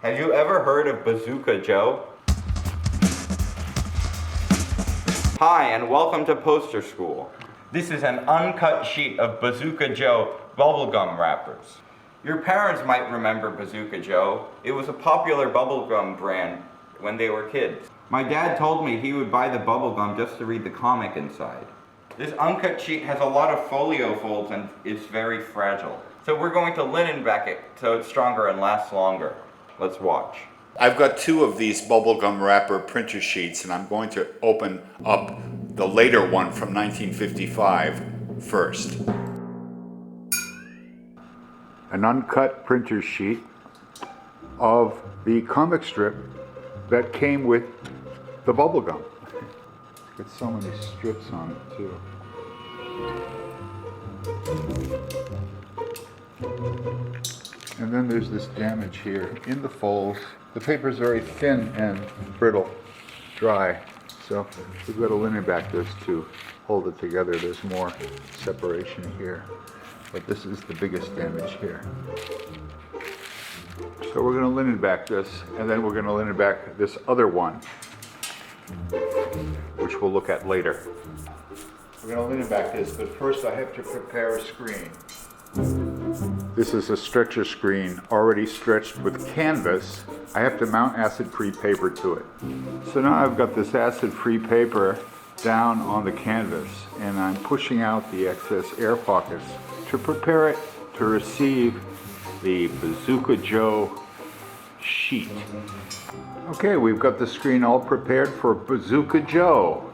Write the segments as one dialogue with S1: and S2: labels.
S1: Have you ever heard of Bazooka Joe? Hi, and welcome to Poster School. This is an uncut sheet of Bazooka Joe bubblegum wrappers. Your parents might remember Bazooka Joe. It was a popular bubblegum brand when they were kids. My dad told me he would buy the bubblegum just to read the comic inside. This uncut sheet has a lot of folio folds and is very fragile. So we're going to linen back it so it's stronger and lasts longer. Let's watch.
S2: I've got two of these bubblegum wrapper printer sheets, and I'm going to open up the later one from 1955 first. An uncut printer sheet of the comic strip that came with the bubblegum. Got so many strips on it too. And then there's this damage here in the folds. The paper is very thin and brittle, dry. So we've got to linen back this to hold it together. There's more separation here, but this is the biggest damage here. So we're going to linen back this, and then we're going to linen back this other one, which we'll look at later. We're going to linen back this, but first I have to prepare a screen. This is a stretcher screen already stretched with canvas. I have to mount acid-free paper to it. So now I've got this acid-free paper down on the canvas, and I'm pushing out the excess air pockets to prepare it to receive the Bazooka Joe sheet. Okay, we've got the screen all prepared for Bazooka Joe.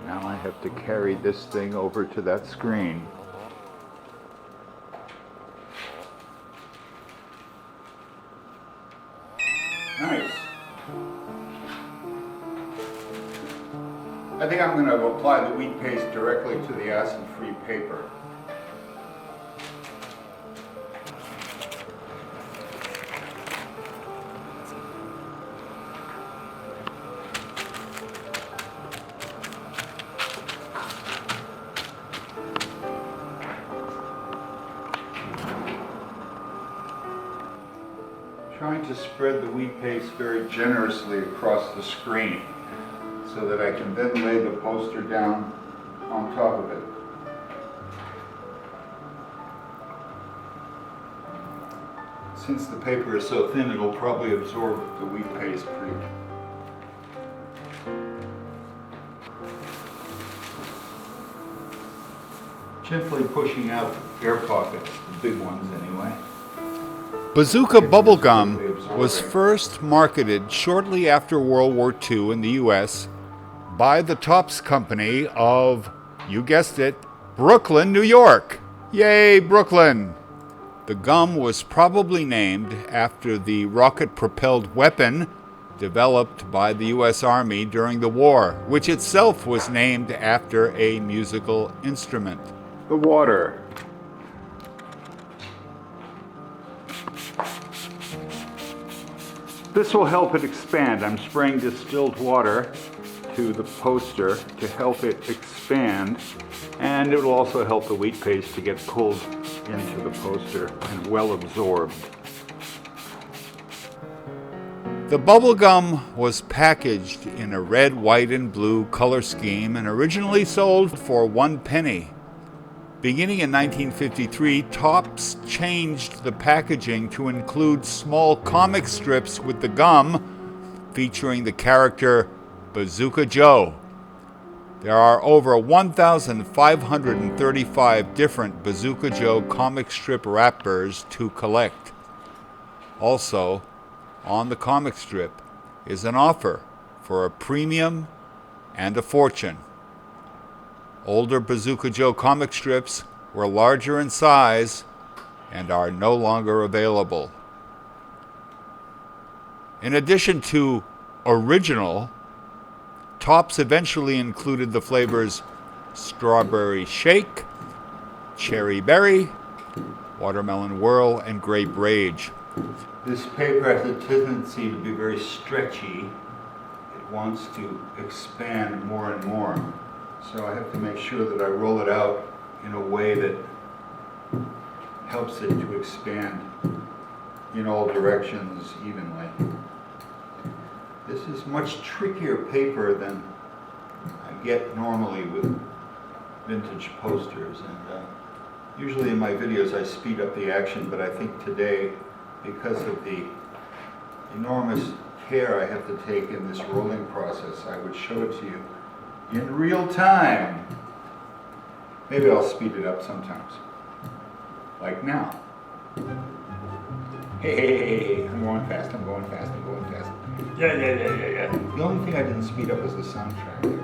S2: Now I have to carry this thing over to that screen. Nice. I think I'm going to apply the wheat paste directly to the acid-free paper. Trying to spread the wheat paste very generously across the screen so that I can then lay the poster down on top of it. Since the paper is so thin, it'll probably absorb the wheat paste pretty well. Gently pushing out air pockets, the big ones anyway. Bazooka bubblegum was first marketed shortly after World War II in the US by the Topps Company of, you guessed it, Brooklyn, New York. Yay, Brooklyn! The gum was probably named after the rocket-propelled weapon developed by the US Army during the war, which itself was named after a musical instrument. The water. This will help it expand. I'm spraying distilled water to the poster to help it expand, and it will also help the wheat paste to get pulled into the poster and well absorbed. The bubblegum was packaged in a red, white, and blue color scheme and originally sold for 1 penny. Beginning in 1953, Topps changed the packaging to include small comic strips with the gum featuring the character Bazooka Joe. There are over 1,535 different Bazooka Joe comic strip wrappers to collect. Also, on the comic strip is an offer for a premium and a fortune. Older Bazooka Joe comic strips were larger in size and are no longer available. In addition to original, Topps eventually included the flavors Strawberry Shake, Cherry Berry, Watermelon Whirl, and Grape Rage. This paper has a tendency to be very stretchy. It wants to expand more and more. So I have to make sure that I roll it out in a way that helps it to expand. in all directions evenly. This is much trickier paper than I get normally with vintage posters, and usually in my videos I speed up the action, but I think today, because of the enormous care I have to take in this rolling process, I would show it to you in real time. Maybe I'll speed it up sometimes, like now. Hey, I'm going fast, I'm going fast, I'm going fast. Yeah. The only thing I didn't speed up was the soundtrack, actually.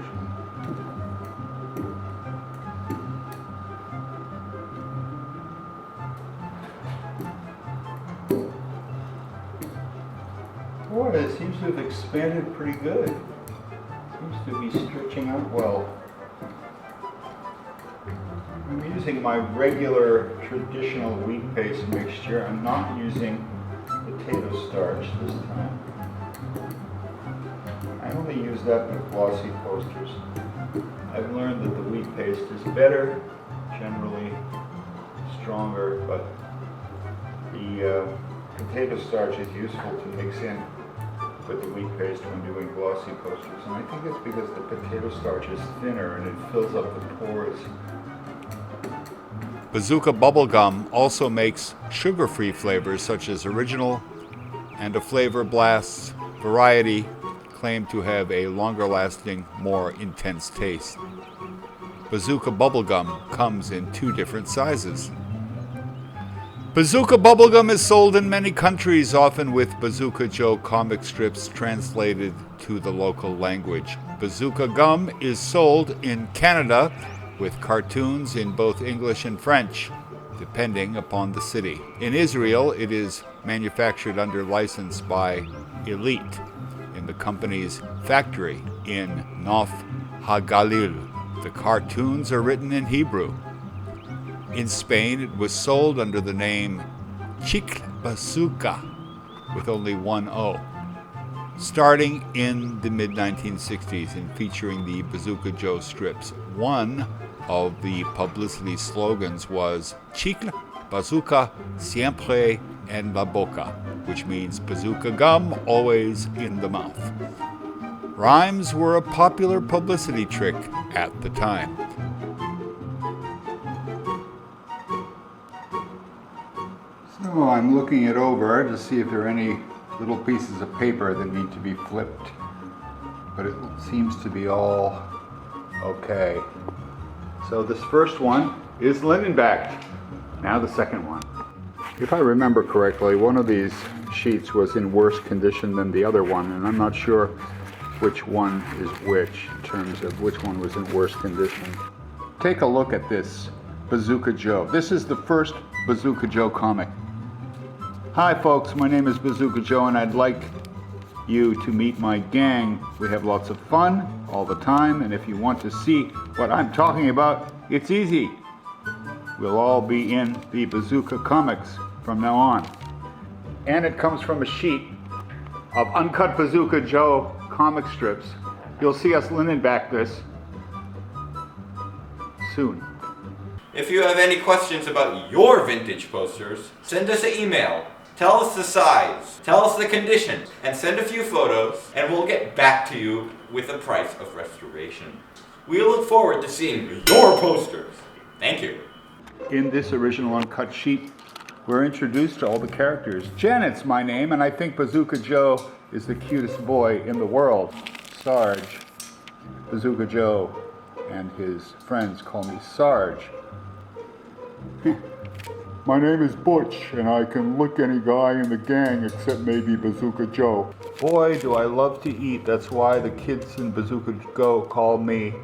S2: Boy, it seems to have expanded pretty good. Seems to be stretching out well. I'm using my regular traditional wheat paste mixture. I'm not using potato starch this time. I only use that with glossy posters. I've learned that the wheat paste is better, generally stronger, but the potato starch is useful to mix in with the wheat paste when doing glossy posters. And I think it's because the potato starch is thinner and it fills up the pores.
S3: Bazooka Bubblegum also makes sugar-free flavors such as original and a Flavor Blast variety claimed to have a longer-lasting, more intense taste. Bazooka Bubblegum comes in 2 different sizes. Bazooka Bubblegum is sold in many countries, often with Bazooka Joe comic strips translated to the local language. Bazooka Gum is sold in Canada with cartoons in both English and French, depending upon the city. In Israel, it is manufactured under license by Elite in the company's factory in Nof HaGalil. The cartoons are written in Hebrew. In Spain, it was sold under the name Chicle Bazooka, with only 1 O. Starting in the mid-1960s and featuring the Bazooka Joe strips, one of the publicity slogans was Chicle Bazooka siempre en la boca, which means bazooka gum always in the mouth. Rhymes were a popular publicity trick at the time.
S2: So I'm looking it over to see if there are any little pieces of paper that need to be flipped, but it seems to be all okay. So this first one is linen backed. Now the second one. If I remember correctly, one of these sheets was in worse condition than the other one, and I'm not sure which one is which in terms of which one was in worse condition. Take a look at this Bazooka Joe. This is the first Bazooka Joe comic. Hi folks, my name is Bazooka Joe and I'd like you to meet my gang. We have lots of fun all the time, and if you want to see what I'm talking about, it's easy. We'll all be in the Bazooka comics from now on. And it comes from a sheet of uncut Bazooka Joe comic strips. You'll see us linen back this soon.
S1: If you have any questions about your vintage posters, send us an email. Tell us the size, tell us the condition, and send a few photos, and we'll get back to you with the price of restoration. We look forward to seeing your posters. Thank you.
S2: In this original uncut sheet, we're introduced to all the characters. Janet's my name, and I think Bazooka Joe is the cutest boy in the world. Sarge. Bazooka Joe and his friends call me Sarge. My name is Butch, and I can lick any guy in the gang except maybe Bazooka Joe. Boy, do I love to eat. That's why the kids in Bazooka Joe call me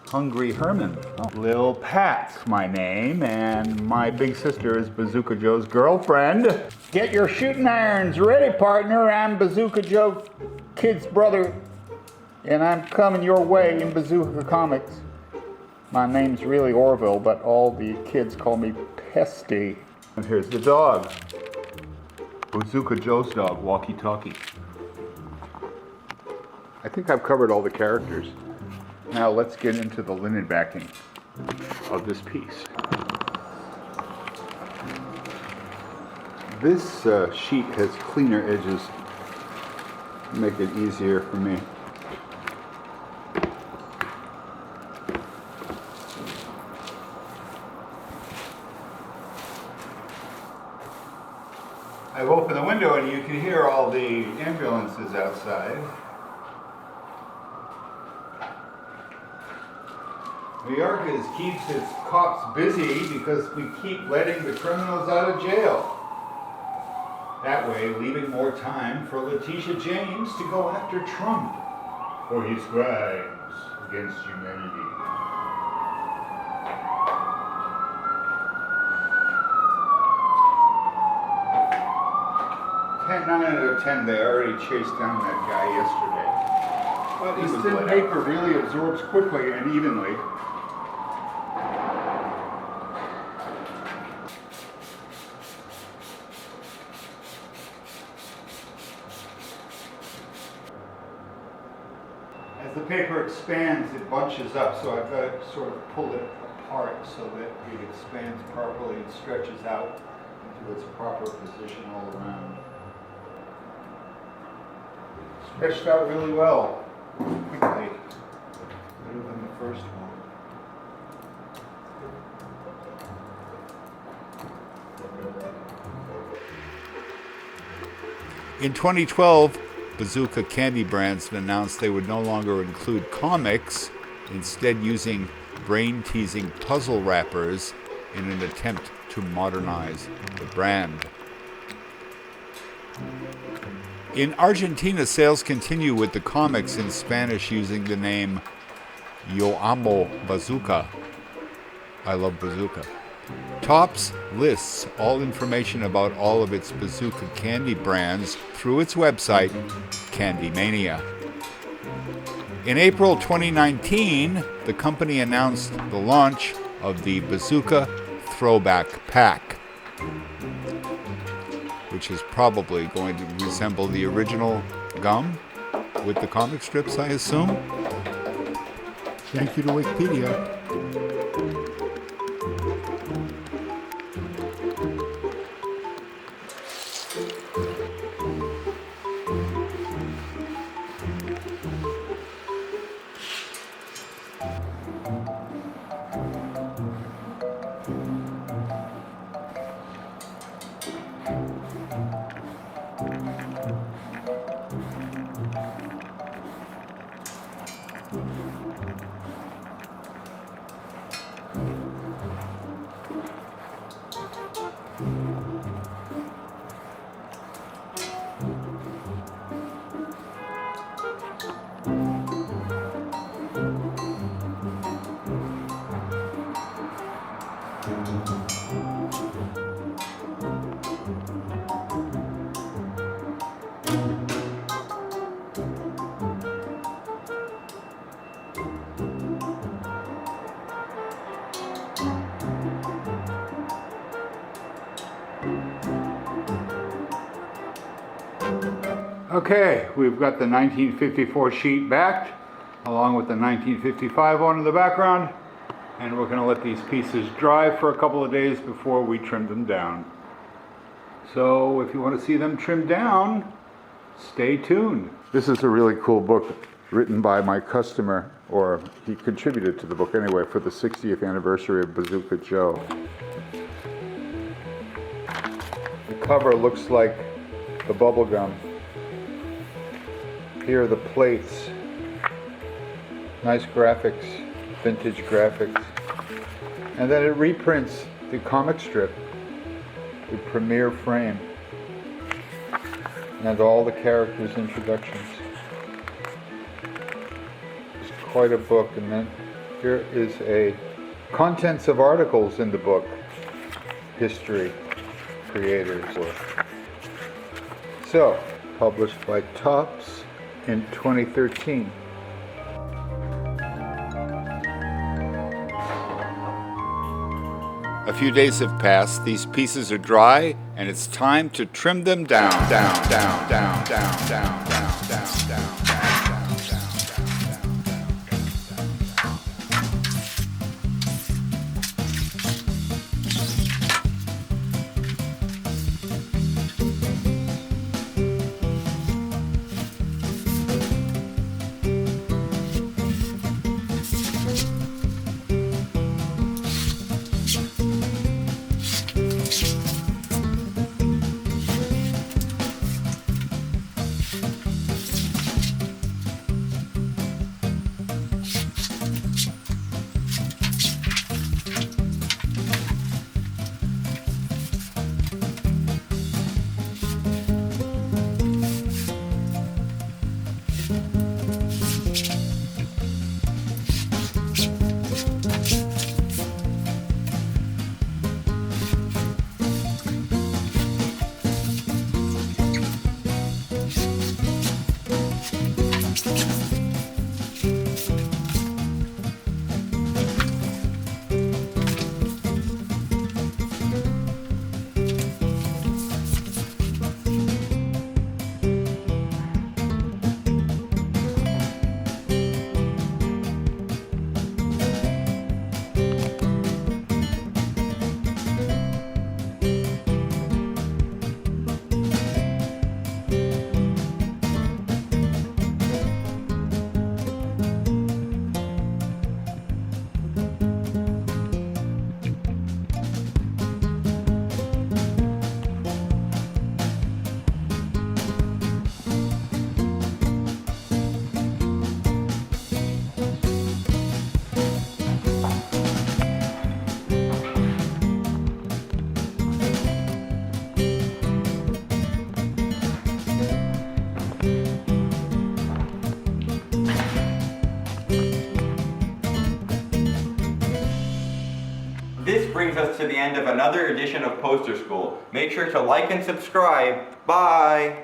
S2: Hungry Herman. Oh. Lil Pat's my name, and my big sister is Bazooka Joe's girlfriend. Get your shooting irons ready, partner. I'm Bazooka Joe kid's brother, and I'm coming your way in Bazooka Comics. My name's really Orville, but all the kids call me Pesty. And here's the dog. Bazooka Joe's dog, Walkie Talkie. I think I've covered all the characters. Now let's get into the linen backing of this piece. This sheet has cleaner edges, make it easier for me. I've opened the window and you can hear all the ambulances outside. New York keeps its cops busy because we keep letting the criminals out of jail. That way, leaving more time for Letitia James to go after Trump for his crimes against humanity. 9 out of 10, they already chased down that guy yesterday. But this thin paper really absorbs quickly and evenly. As the paper expands, it bunches up, so I've got to sort of pull it apart so that it expands properly and stretches out into its proper position all around. Stretched out really well, quickly, better than the first one.
S3: In 2012, Bazooka Candy Brands announced they would no longer include comics, instead using brain-teasing puzzle wrappers in an attempt to modernize the brand. In Argentina, sales continue with the comics in Spanish using the name Yo Amo Bazooka. I love Bazooka. Topps lists all information about all of its Bazooka candy brands through its website, Candymania. In April 2019, the company announced the launch of the Bazooka Throwback Pack, which is probably going to resemble the original gum with the comic strips, I assume. Thank you to Wikipedia.
S2: Okay, we've got the 1954 sheet backed, along with the 1955 one in the background, and we're going to let these pieces dry for a couple of days before we trim them down. So if you want to see them trimmed down, stay tuned. This is a really cool book written by my customer, or he contributed to the book anyway, for the 60th anniversary of Bazooka Joe. The cover looks like the bubble gum. Here are the plates. Nice graphics, vintage graphics. And then it reprints the comic strip, the premiere frame, and all the characters' introductions. It's quite a book. And then here is a contents of articles in the book, history, creators. So, published by Topps in 2013.
S3: A few days have passed, these pieces are dry, and it's time to trim them down.
S1: us to the end of another edition of Poster School. Make sure to like and subscribe. Bye!